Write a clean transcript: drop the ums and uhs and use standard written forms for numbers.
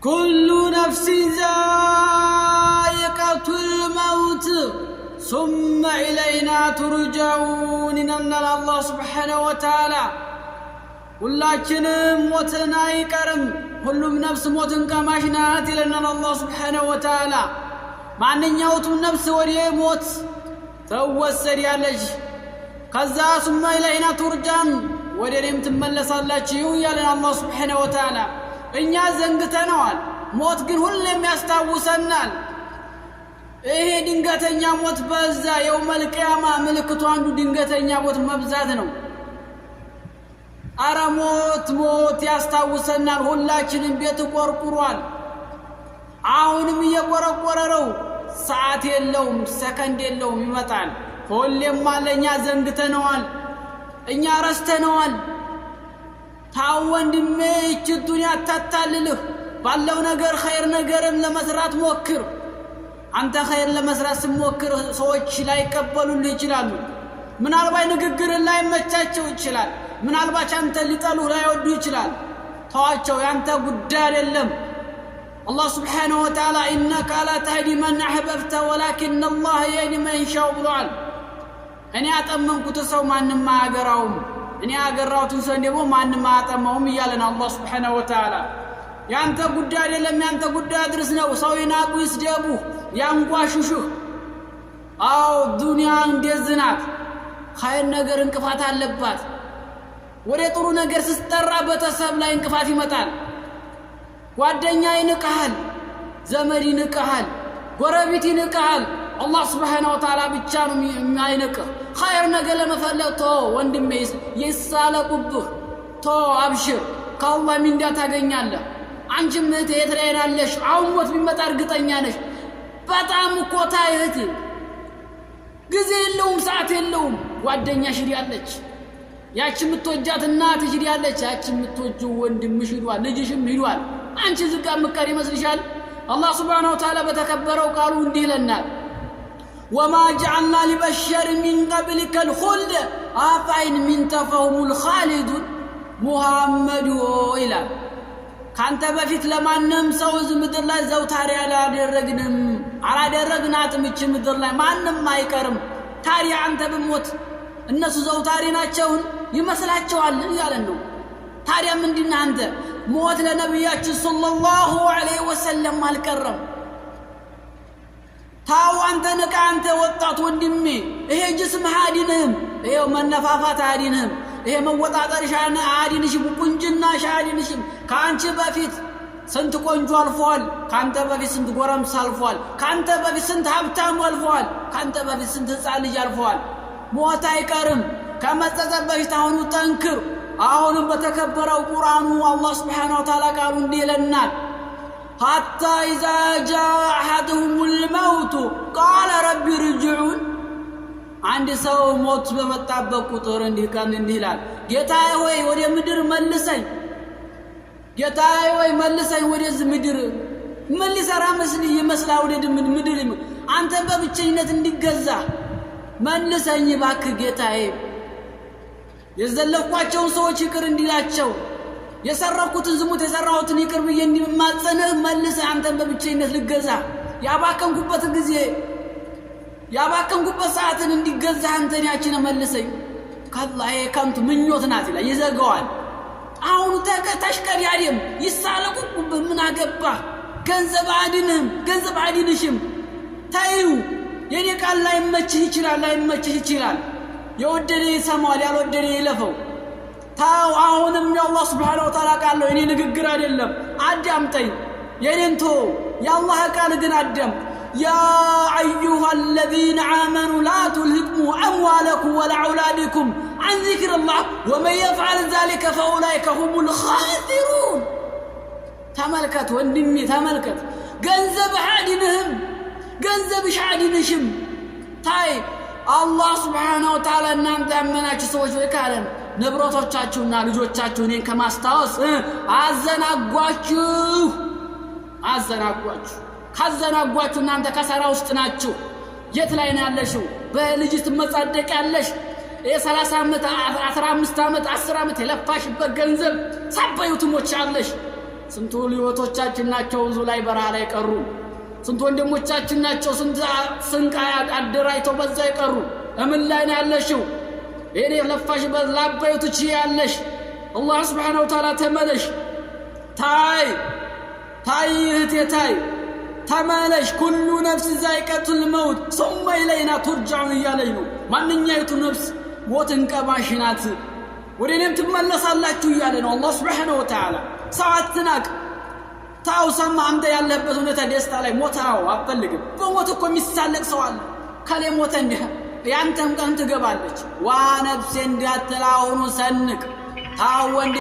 كل نفس ذائقة الموت ثم إلينا ترجعون إن الله سبحانه وتعالى ሁላችንም ሞትን አይቀርም ሁሉም ነፍስ ሞትን ቀማሽ ናት ይለናል አላህ Subhanahu Wa Ta'ala ማንኛውም ነፍስ ወደ ሞት ተወሰዳለች ከዛ ثم إلينا ترجعون ወደ እኔም ትመለሳላችሁ ይላል አላህ Subhanahu Wa Ta'ala እኛ ዘንግተነዋል ሞት ግን ሁሌም ያስታውሰናል ይሄ ድንገተኛ ሞት በዛ የውመል ቂያማ ምልክቱ አንዱ ድንገተኛ ሞት መብዛት ነው አረ ሞት ያስታውሰናል ሁላችንም ቤት ቆርቁሯል አሁንም እየቆረቆረ ነው ሰዓት የለውም ሰከንድ የለውም ይመጣል ሁሌም ማለኛ ዘንግተነዋል እኛ ረስተነዋል ታው ወንድሜ እቺ ዱንያ ታታልልህ ባለው ነገር ኸይር ነገርም ለመስራት ሞክር አንተ ኸይር ለመስራት ሞክር ሰዎች ላይ ቀበሉልህ ይችላሉ ምናልባት ንግግር ላይ መቻቸው ይችላል ምናልባት አንተ ሊጠሉ ላይ ወዱ ይችላል ተዋቸው ያንተ ጉዳይ አይደለም الله سبحانه وتعالى إنك لا تهدي من أحببت ولكن الله يهدي من يشاء ብሏል እኔ አጠመንኩት ሰው ማንንም አያገራውም እኔ አገራውትን ሰው ደግሞ ማንንም አያጠመውም ይያለን አላህ Subhanahu Wa Ta'ala ያንተ ጉዳይ አይደለም ያንተ ጉዳይ አድርስ ነው ሰው ይናቁ ይስደቡ ያንጓሹሹህ አው ዱንያ እንደዝናት ኸይር ነገር እንቅፋት አለባት ወደ ጥሩ ነገር ስትጠራ በተሰብ ላይ እንቅፋት ይመጣል ጓደኛ ይንቀሃል ዘመድ ይንቀሃል ጎረቤት ይንቀሃል አላህ Subhanahu Wa Ta'ala ብቻ ነው የሚያይነቀህ ኸይር ነገር ለመፈለግ ወንድሜ ይሳለቁብህ አብሽር ከአላህ ምንዳ ታገኛለህ አንቺም እህቴ የትራይናለሽ አሁን ሞት ቢመጣ እርግጠኛ ነሽ በጣም እኮ ታይህት ጊዜ የለውም ሰዓት የለውም ጓደኛሽ ይያለች ያቺ ምትወጃት እናት ይያለች ያቺ ምትወጂው ወንድምሽ ይሏል ልጅሽም ይሏል አንቺ ዝጋ መከር ይመስልሻል አላህ Subhanahu Wa Ta'ala በተከበረው ቃሉ እንዲህ ይለናል وما جعلنا لبشر من قبلك الخلد أفإن مت فهم الخالدون محمد إلى ካንተ በፊት ለማንም ሰው ምድር ላይ ዘውታሪ አላደረግናትም እቺ ምድር ላይ ማንም አይቀርም ታዲያ አንተ በሞት እነሱ ዘውታሪ ናቸው ይመስላቸዋል ይላል ነው ታዲያ ምንድነው አንተ ሞት ለነብያችን ሰለላሁ ዐለይሂ ወሰለም አልቀረም ታው አንተ ነቃ አንተ ወጣት ወንድሜ ይሄ ጅስም ሃዲንህም ይሄው መነፋፋት ሃዲንህም ይሄ መወጣጠርሻና ሃዲንሽ ቁንጅና ሻዲንሽ ካንቺ በፊት ስንት ቆንጆ አልፏል ካንተ በፊት ስንት ጎረምሳ አልፏል ካንተ በፊት ስንት ሀብታም አልፏል ካንተ በፊት ስንት ህፃን ልጅ አልፏል ሞት አይቀርም ከመጸጸት በፊት አሁን ጠንክር አሁንም በተከበረው ቁርአኑ አላህ Subhanahu Wa Ta'ala ቃሉ እንዲህ ይለናል حتى إذا جاء أحدهم الموت قال رب ارجعون عند ሰው ሞት በመጣበት ቁጥር እንዲህ ይላል ጌታዬ ሆይ ወደ ምድር መልሰኝ ጌታዬ ሆይ መልሰኝ ወደዚህ ምድር ምን ሊሰራ ይመስላል ወደ ምድር አንተ በብቸኝነት እንዲገዛ መልሰኝ እባክህ ጌታዬ የዘለኳቸውን ሰዎች ይቅር እንዲላቸው የሰራኩትን ዝሙት የሰራሁትን ይቅር ብዬ እንዲማጸነህ መልሰህ አንተን በብቸኝነት ልገዛ ያባከንኩበት ሰዓትን እንዲገዛ አንተን ያቺን መልሰኝ ከአላህ ከንቱ ምኞት ናት ይላል ይዘጋዋል አሁን ተሽቀዳደም ይሳለቁብህ ምን አገባ ገንዘብ አድንሽም ታዩ የኔ ቃል ላይ መችህ ይችላል የወደደ ይሰማዋል ያልወደደ ይለፈው ታው አሁንም የአላህ Subhanahu Wa Ta'ala ቃል ነው እኔ ንግግር አይደለም አዳምጠኝ የኔንቶ የአላህ ቃል ግን አዳም يا أيها الذين آمنوا لا تلهكم أموالكم ولا أولادكم عن ذكر الله ومن يفعل ذلك فأولئك هم الخاسرون تملكت وندمي تملكت ገንዘብ አድንህም ገንዘብሽ አድንሽም ታይ አላህ Subhanahu Wa Ta'ala እናንተ ያመናችሁ ሰዎች ወይ ካለን ንብረቶቻችሁና ልጆቻችሁ እኔን ከማስታወስ አዘናጓችሁ እናንተ ከሰራ ውስጥ ናችሁ የት ላይ ነው ያለሽው በልጅት መጻደቅ ያለሽ የ30 ዓመት 15 ዓመት 10 ዓመት የለፋሽበት ገንዘብ ሳባዩት ሞቻለሽ ስንት ልጆቻችን ናቸው ብዙ ላይ በረሃ ላይ ቀሩ። ስንት ወንድሞቻችን ናቸው ስንቅ አደራጅተው በዛ ይቀሩ። እምን ላይ ነው ያለሽው? እኔ ለፋሽበት ላባዩ ትችያለሽ። አላህ ሱብሓነሁ ወተዓላ ተመለሽ። ታይ እህቴ ታይ ተመለሽ። ኩሉ ነፍስ ዛኢቀቱል መውት ሱመ ኢለይና ቱርጀዑን እያለኝ ነው። ማንኛይቱ ነፍስ ሞትን ቀማሽ ናት፣ ወደ እኔም ትመለሳላችሁ እያለ ነው አላህ ሱብሓነሁ ወተዓላ። ሰው አትናቅ። ታው ሰማ አንተ ያለህበት ሁኔታ ደስታ ላይ ሞታው አትፈልግም። በሞት እኮ የሚሳለቅ ሰው አለ። ካለ ሞተ እንደ ያንተም ቀን ትገባለች። ዋ ነፍሴ እንዳትላውኑ ሰንቅ። ታው ወንድ